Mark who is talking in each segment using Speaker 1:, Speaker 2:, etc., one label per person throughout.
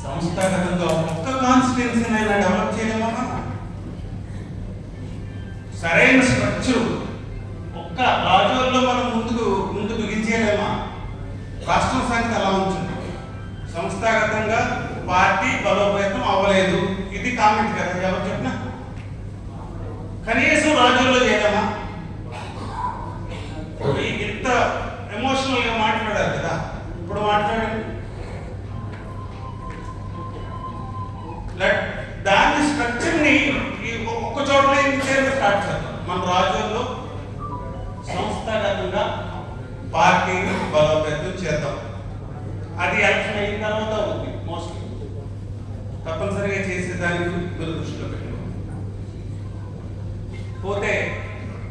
Speaker 1: సంస్థాగతంగా ఒక్క కాన్స్టిట్యున్సీని అయినా డెవలప్ చేయలేమా? సరైన స్ట్రక్చర్ ఒక్క రాజుల్లో మనం ముందు బిగించేయలేమా? రాష్ట్రం సంగతి అలా ఉంటుంది. సంస్థాగతంగా పార్టీ బలోపేతం అవ్వలేదు, ఇది కామెంట్ కదా ఎవరు చెప్పినా. కనీసం రాజుల్లో చేయలేమా? ఇంత ఎమోషనల్ గా మాట్లాడారు కదా, ఇప్పుడు మాట్లాడండి. దాని స్ట్రక్చర్ ని ఒక్క చోట్ల స్టార్ట్ చేద్దాం. మన రాజ్యంలో సంస్థాగతంగా పార్టీని బలోపేతం చేద్దాం. అది ఎలక్షన్ అయిన తర్వాత ఉంది మోస్ట్లీ. తప్పనిసరిగా చేసేదానికి మీరు దృష్టిలో పెట్టుకోండి. పోతే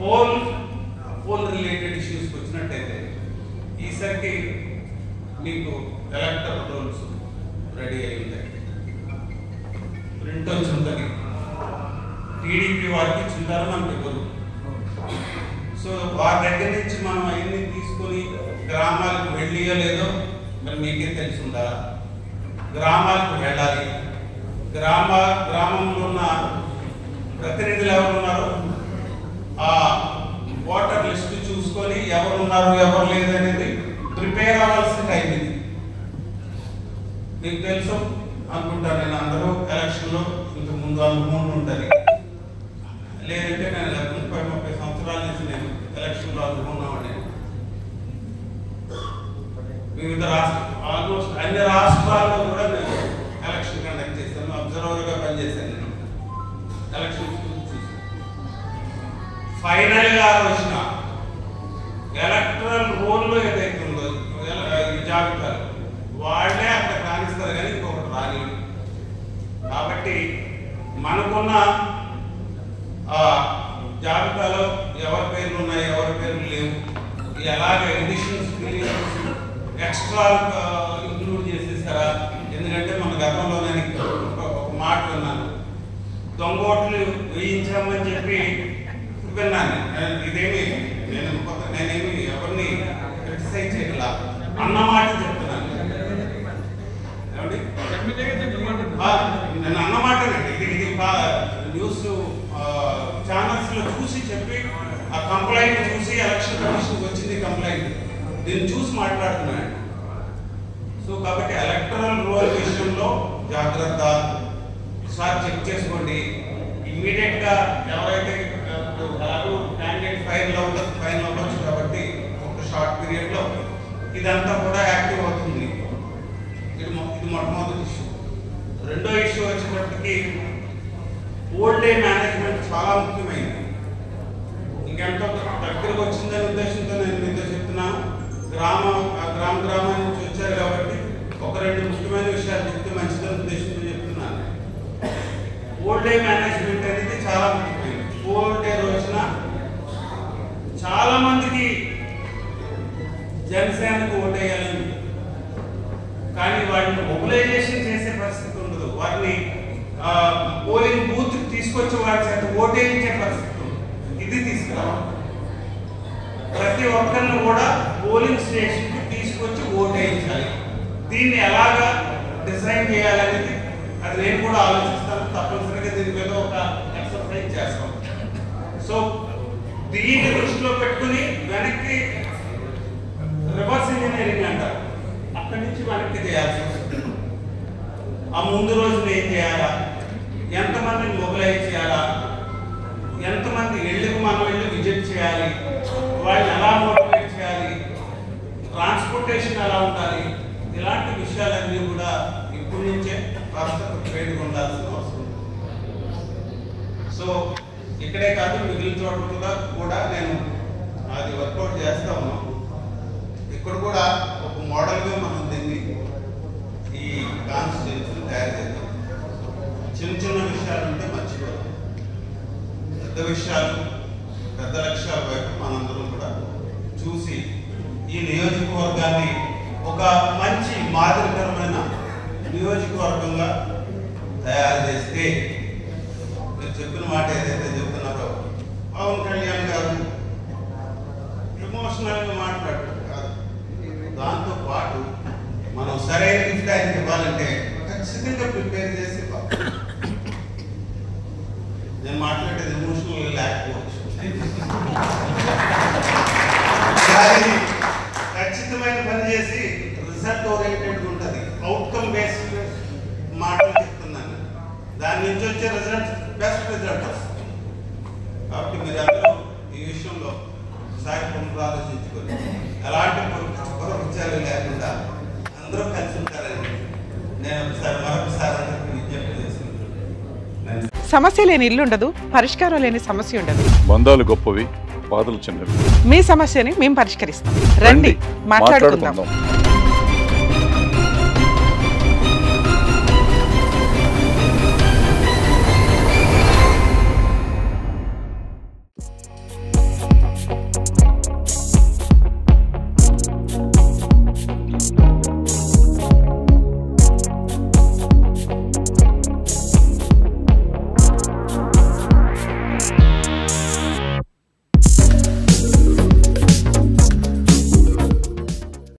Speaker 1: పోల్ రిలేటెడ్ ఇష్యూస్కి వచ్చినట్టయితే ఈసారికి మీకు ఎలక్టరల్ రోల్స్ రెడీ అయి ఉంటాయి. ప్రింట్ వచ్చి ఉంటుంది. టీడీపీ వారికి ఇచ్చింటారు, మనకి ఇవ్వరు. సో వారి దగ్గర నుంచి మనం అవన్నీ తీసుకొని గ్రామాలకు వెళ్ళియో లేదో మరి మీకే తెలిసి ఉందా? గ్రామాలకు వెళ్ళాలి. గ్రామంలో ఉన్న ప్రతినిధులు ఎవరు ఉన్నారు, ఆ ఓటర్ లిస్ట్ చూసుకొని ఎవరు ఉన్నారు ఎవరు లేదనేది ప్రిపేర్ అవ్వాల్సిన టైం ఇది. మీకు తెలుసు అనుకుంటా, నేను అందరూ ఎలక్షన్లో ఇంతకు ముందు అనుభవం ఉంటుంది. లేదంటే నేను 30 సంవత్సరాల నుంచి నేను ఎలక్షన్లో అనుకున్నామని. వివిధ ఆల్మోస్ట్ అన్ని రాష్ట్రాల్లో కూడా నేను ఎలక్షన్ కండక్ట్ చేశాను, అబ్జర్వర్గా పనిచేశాను. నేను ఎలక్షన్ చూసాను. ఫైనల్గా వచ్చిన ఎలక్టరల్ రోల్లో ఏదైతే ఉందో జాబితాలు వాళ్ళే అక్కడ కానిస్తారు కానీ ఇంకొకటి రాని. కాబట్టి మనకున్న జాబితాలో ఎవరి పేర్లు ఉన్నాయి ఎవరి పేర్లు లేవు, ఎలాగ ఎడిషన్స్ ఎక్స్ట్రా ఇంక్లూడ్ చేసేస్తారా? ఎందుకంటే మన గతంలో నేను ఒక మాట విన్నాను, దొంగోట్లు వేయించామని చెప్పి విన్నాను. ఇదేమి నేనేమి ఎవరిని క్రిటిసైజ్ చేయగల అన్నమాట చెప్తున్నాను. ఏమండి, నేను అన్నమాటనండి. ఇది న్యూస్ ఛానల్స్ లో చూసి చెప్పి ఆ కంప్లైంట్ చూసి ఎలక్షన్ కమిషన్ వచ్చింది కంప్లైంట్, దీన్ని చూసి మాట్లాడుతున్నాను. సో కాబట్టి ఎలక్టరల్ రోల్ విషయంలో జాగ్రత్త, ఒకసారి చెక్ చేసుకోండి. ఇమ్మీడియట్ గా ఎవరైతే క్యాండిడేట్ ఫైల్ అవ్వచ్చు కాబట్టి ఒక షార్ట్ పీరియడ్ లో ఇదంతా కూడా యాక్టివ్ అవుతుంది. ఇది మొట్టమొదటి ఇష్యూ. రెండో ఇష్యూ వచ్చేటప్పటికి ఓల్డ్ ఏజ్ మేనేజ్మెంట్ చాలా ముఖ్యమైనది. ఇంకెంతో దగ్గరకు వచ్చిందనే ఉద్దేశంతో నేను మీతో చెప్తున్నాను. గ్రామాల నుంచి వచ్చారు కాబట్టి ఒక రెండు ముఖ్యమైన విషయాలు చెప్తే మంచిదనే ఉద్దేశంతో చెప్తున్నాను. ఓల్డ్ ఏజ్ మేనేజ్మెంట్ అనేది చాలా ముఖ్యమైనది. ఓల్డ్ ఏజ్ వచ్చిన చాలా మందికి జనసేనకు ఓటేయాలని, కానీ వాటిని మొబిలైజేషన్ చేసే పరిస్థితి ఉండదు. వారిని పోలింగ్ బూత్ తీసుకొచ్చి వారి చేత ఓటేయించే పరిస్థితి ఉంది. ఇది తీసుకురావాలి. ప్రతి ఒక్కరిని కూడా పోలింగ్ స్టేషన్కి తీసుకొచ్చి ఓటేయించాలి. దీన్ని ఎలాగా డిజైన్ చేయాలనేది అది నేను కూడా ఆలోచిస్తాను. తప్పనిసరిగా దీని మీద ఒక ఎక్సర్సైజ్ చేస్తాం. సో దీన్ని దృష్టిలో పెట్టుకుని వెనక్కి రివర్స్ ఇంజనీరింగ్ అంటారు, అక్కడి నుంచి వెనక్కి చేయాల్సి వస్తుంది. ఆ ముందు రోజున ఏం చేయాలా, ఎంతమందిని మొబిలైజ్ చేయాలా, ఎంతమంది ఇళ్ళకి మనం వెళ్ళి విజిట్ చేయాలి, వాళ్ళని ఎలా మోటివేట్ చేయాలి, ట్రాన్స్పోర్టేషన్ ఎలా ఉండాలి, ఇలాంటి విషయాలన్నీ కూడా ఇప్పటి నుంచే కాస్త ప్రిపేర్గా ఉండాల్సిన అవసరం. సో ఇక్కడే కాదు మిగిలిన చోట్ల కూడా నేను అది వర్కౌట్ చేస్తా ఉన్నాం. ఇక్కడ కూడా ఒక మోడల్గా మనం దీన్ని ఈ కాన్స్టిట్యూన్సీని తయారు చేద్దాం. చిన్న చిన్న విషయాలు ఉంటే మర్చిపోతాం, పెద్ద విషయాలు పెద్ద లక్ష్యాల వైపు మనందరం కూడా చూసి ఈ నియోజకవర్గాన్ని ఒక మంచి మాదిరికరమైన నియోజకవర్గంగా తయారు చేస్తే, మీరు చెప్పిన మాట ఏదైతే చెప్తున్నారో పవన్ కళ్యాణ్ గారు ఎమోషనల్గా మాట్లాడటం కాదు, దాంతో పాటు మనం సరైన గిఫ్ట్ ఆయనకి ఇవ్వాలంటే ఖచ్చితంగా ఖచ్చితంగా ప్రిపేర్ చేసి నేను మాట్లాడేది ఎమోషనల్ లేకపోవచ్చు, కానీ ఖచ్చితమైన పని చేసి రిజల్ట్ ఓరియంటెడ్ ఉంటుంది, అవుట్కమ్ బేస్డ్ మాటలు చెప్తున్నాను. దాని నుంచి వచ్చే రిజల్ట్ బెస్ట్ రిజల్ట్ వస్తుంది. కాబట్టి మీరు అందరూ ఈ విషయంలో ఒకసారి పునరాలోచించుకొని ఎలాంటి పునరుచ్చాలు లేకుండా అందరూ కలిసి ఉంటారని నేను మరొకసారి అందరికీ విజ్ఞప్తి చేస్తున్నాను.
Speaker 2: సమస్య లేని ఇల్లు ఉండదు, పరిష్కారం లేని సమస్య ఉండదు.
Speaker 3: బంధాలు గొప్పవి, బాధలు చిన్నవి.
Speaker 2: మీ సమస్యని మేము పరిష్కరిస్తాం. రండి, మాట్లాడుకుందాం.